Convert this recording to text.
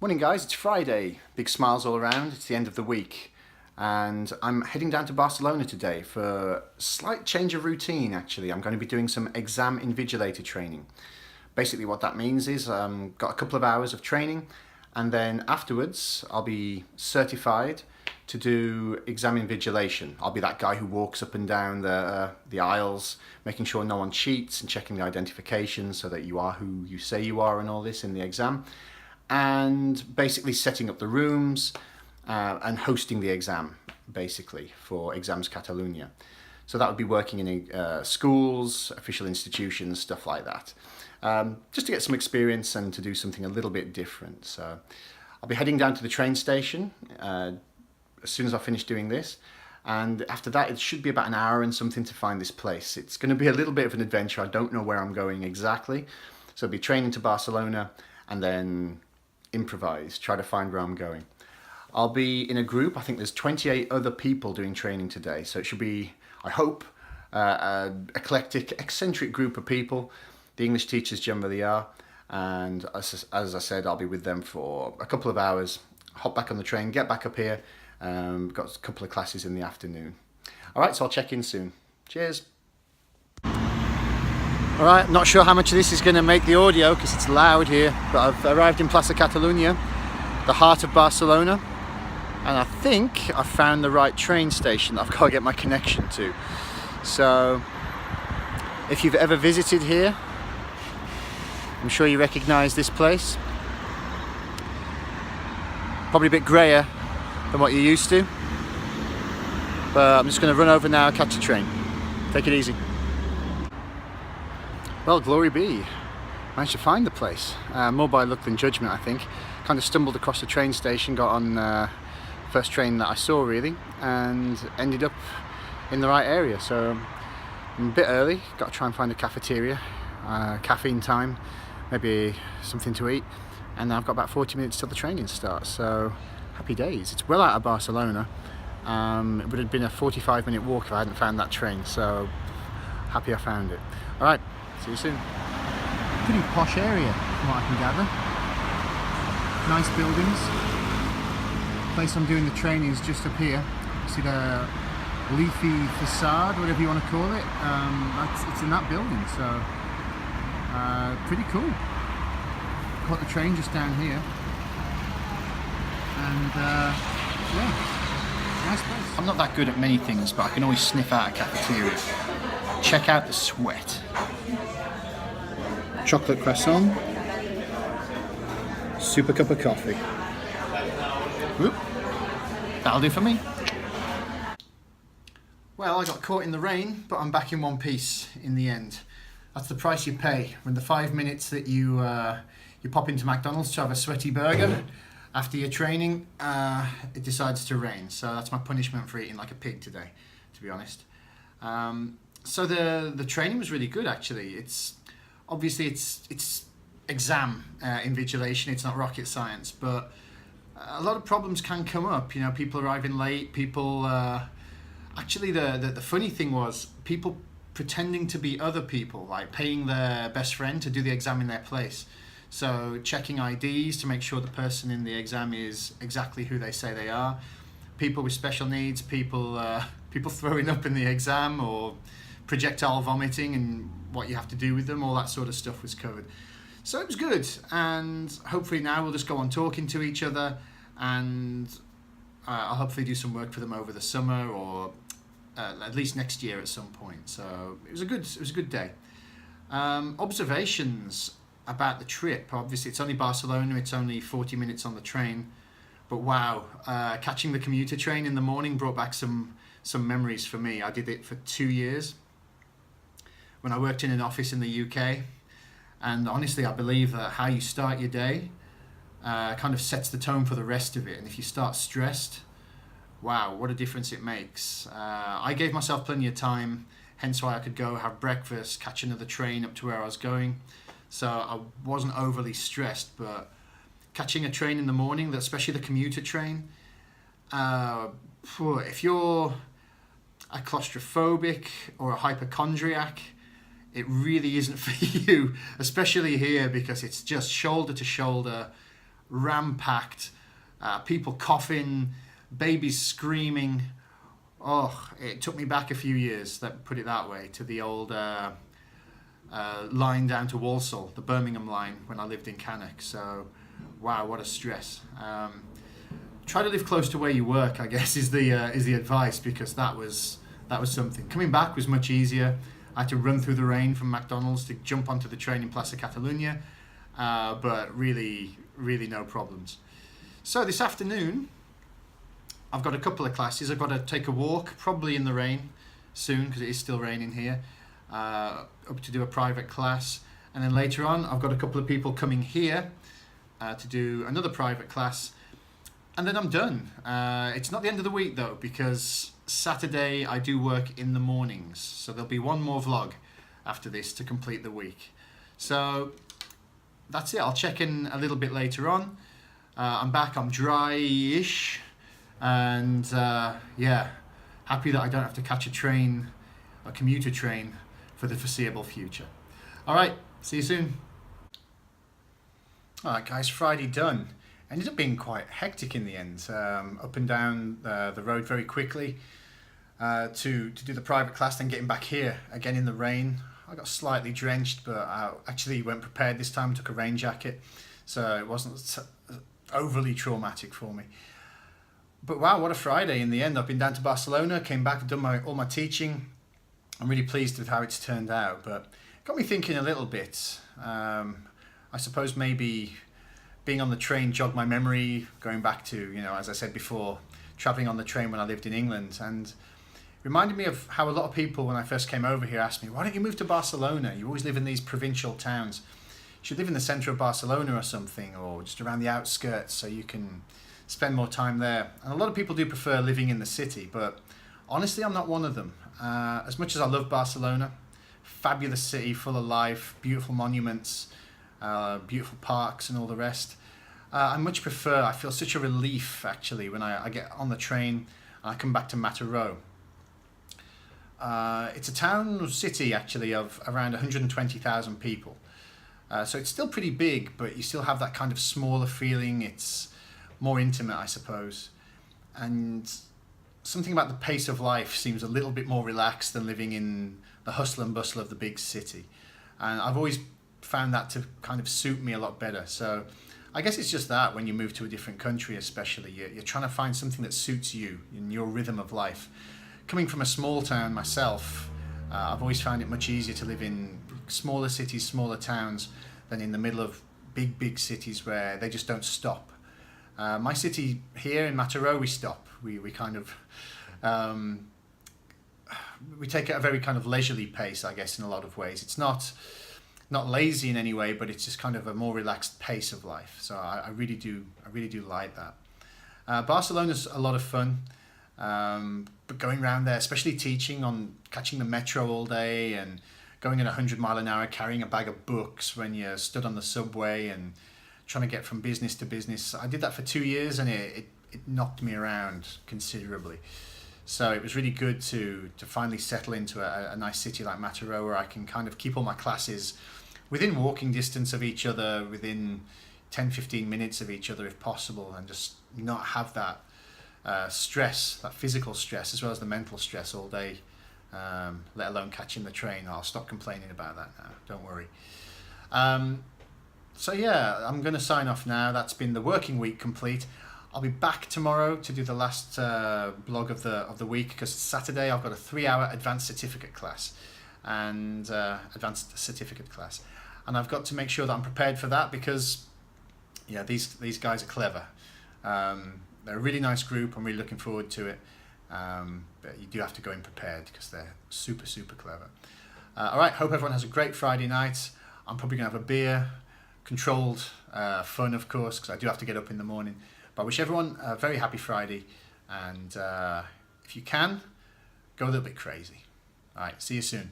Morning guys, it's Friday. Big smiles all around. It's the end of the week. And I'm heading down to Barcelona today for a slight change of routine actually. I'm going to be doing some exam invigilator training. Basically what that means is got a couple of hours of training and then afterwards I'll be certified to do exam invigilation. I'll be that guy who walks up and down the aisles, making sure no one cheats and checking the identification so that you are who you say you are and all this in the exam. And basically setting up the rooms and hosting the exam, basically, for Exams Catalunya. So that would be working in schools, official institutions, stuff like that. Just to get some experience and to do something a little bit different. So I'll be heading down to the train station as soon as I finish doing this. And after that, it should be about an hour and something to find this place. It's going to be a little bit of an adventure. I don't know where I'm going exactly. So I'll be training to Barcelona and then improvise, try to find where I'm going. I'll be in a group. I think there's 28 other people doing training today, so it should be, I hope, an eclectic, eccentric group of people. The English teachers generally are, and as I said, I'll be with them for a couple of hours, hop back on the train, get back up here. Got a couple of classes in the afternoon. Alright, so I'll check in soon. Cheers. Alright, not sure how much of this is going to make the audio because it's loud here, but I've arrived in Plaça Catalunya, the heart of Barcelona, and I think I've found the right train station that I've got to get my connection to. So, if you've ever visited here, I'm sure you recognise this place. Probably a bit greyer than what you're used to, but I'm just going to run over now, catch a train. Take it easy. Well, glory be. Managed to find the place. More by luck than judgment, I think. Kind of stumbled across the train station, got on first train that I saw really, and ended up in the right area. So I'm a bit early, got to try and find a cafeteria, caffeine time, maybe something to eat, and I've got about 40 minutes till the training starts, so happy days. It's well out of Barcelona. It would have been a 45-minute walk if I hadn't found that train, so happy I found it. Alright, see you soon. Pretty posh area from what I can gather. Nice buildings. The place I'm doing the training is just up here. You see the leafy facade, whatever you want to call it. It's in that building, so pretty cool. Caught the train just down here. And yeah, nice place. I'm not that good at many things, but I can always sniff out a cafeteria. Check out the sweat. Chocolate croissant. Super cup of coffee. Whoop. That'll do for me. Well, I got caught in the rain, but I'm back in one piece in the end. That's the price you pay when the 5 minutes that you pop into McDonald's to have a sweaty burger after your training, it decides to rain. So that's my punishment for eating like a pig today, to be honest. So the training was really good actually. It's obviously it's exam invigilation. It's not rocket science, but a lot of problems can come up. You know, people arriving late. People actually the funny thing was people pretending to be other people, like paying their best friend to do the exam in their place. So checking IDs to make sure the person in the exam is exactly who they say they are. People with special needs. People throwing up in the exam or projectile vomiting and what you have to do with them, all that sort of stuff was covered. So it was good, and hopefully now we'll just go on talking to each other, and I'll hopefully do some work for them over the summer or at least next year at some point. So it was a good day. Observations about the trip. Obviously it's only Barcelona, it's only 40 minutes on the train, but wow, catching the commuter train in the morning brought back some memories for me. I did it for 2 years when I worked in an office in the UK, and honestly I believe that how you start your day kind of sets the tone for the rest of it. And if you start stressed, wow, what a difference it makes. I gave myself plenty of time, hence why I could go have breakfast, catch another train up to where I was going, so I wasn't overly stressed. But catching a train in the morning, especially the commuter train, if you're a claustrophobic or a hypochondriac, it really isn't for you, especially here because it's just shoulder to shoulder, ram-packed, people coughing, babies screaming. Oh, it took me back a few years, put it that way, to the old line down to Walsall, the Birmingham line, when I lived in Cannock. So, wow, what a stress. Try to live close to where you work, I guess, is the advice, because that was something. Coming back was much easier. I had to run through the rain from McDonald's to jump onto the train in Catalunya, but really no problems. So this afternoon, I've got a couple of classes. I've got to take a walk, probably in the rain soon, because it is still raining here, up to do a private class. And then later on, I've got a couple of people coming here to do another private class. And then I'm done. It's not the end of the week though, because Saturday I do work in the mornings. So there'll be one more vlog after this to complete the week. So that's it. I'll check in a little bit later on. I'm back. I'm dry-ish. And yeah, happy that I don't have to catch a commuter train for the foreseeable future. All right, see you soon. All right, guys, Friday done. Ended up being quite hectic in the end. Up and down the road very quickly to do the private class, then getting back here again in the rain. I got slightly drenched, but I actually went prepared this time. Took a rain jacket, so it wasn't overly traumatic for me. But wow, what a Friday in the end. I've been down to Barcelona, came back, done all my teaching. I'm really pleased with how it's turned out, but it got me thinking a little bit. I suppose maybe being on the train jogged my memory, going back to, as I said before, travelling on the train when I lived in England, and reminded me of how a lot of people, when I first came over here, asked me, why don't you move to Barcelona? You always live in these provincial towns. You should live in the centre of Barcelona or something, or just around the outskirts so you can spend more time there. And a lot of people do prefer living in the city, but honestly, I'm not one of them. As much as I love Barcelona, fabulous city, full of life, beautiful monuments, beautiful parks and all the rest, I much prefer, I feel such a relief actually when I get on the train and I come back to Mataró. It's a town or city actually of around 120,000 people. So it's still pretty big, but you still have that kind of smaller feeling. It's more intimate, I suppose. And something about the pace of life seems a little bit more relaxed than living in the hustle and bustle of the big city. And I've always found that to kind of suit me a lot better. So I guess it's just that when you move to a different country especially, you're trying to find something that suits you in your rhythm of life. Coming from a small town myself, I've always found it much easier to live in smaller cities, smaller towns, than in the middle of big cities where they just don't stop. My city here in Mataró, we stop. We kind of we take it at a very kind of leisurely pace, I guess, in a lot of ways. It's not lazy in any way, but it's just kind of a more relaxed pace of life. So I really do like that. Barcelona's a lot of fun, but going around there, especially teaching, on catching the metro all day and going at 100 miles an hour, carrying a bag of books when you're stood on the subway and trying to get from business to business. I did that for 2 years and it knocked me around considerably. So it was really good to finally settle into a nice city like Mataró, where I can kind of keep all my classes within walking distance of each other, within 10-15 minutes of each other if possible, and just not have that stress, that physical stress as well as the mental stress all day, let alone catching the train. I'll stop complaining about that now, don't worry. So yeah, I'm going to sign off now. That's been the working week complete. I'll be back tomorrow to do the last blog of the week, because Saturday I've got a 3-hour advanced certificate class, and I've got to make sure that I'm prepared for that, because yeah, these guys are clever. They're a really nice group. I'm really looking forward to it. But you do have to go in prepared because they're super clever. All right, hope everyone has a great Friday night. I'm probably gonna have a beer, controlled fun of course, because I do have to get up in the morning. But I wish everyone a very happy Friday, and if you can, go a little bit crazy. All right, see you soon.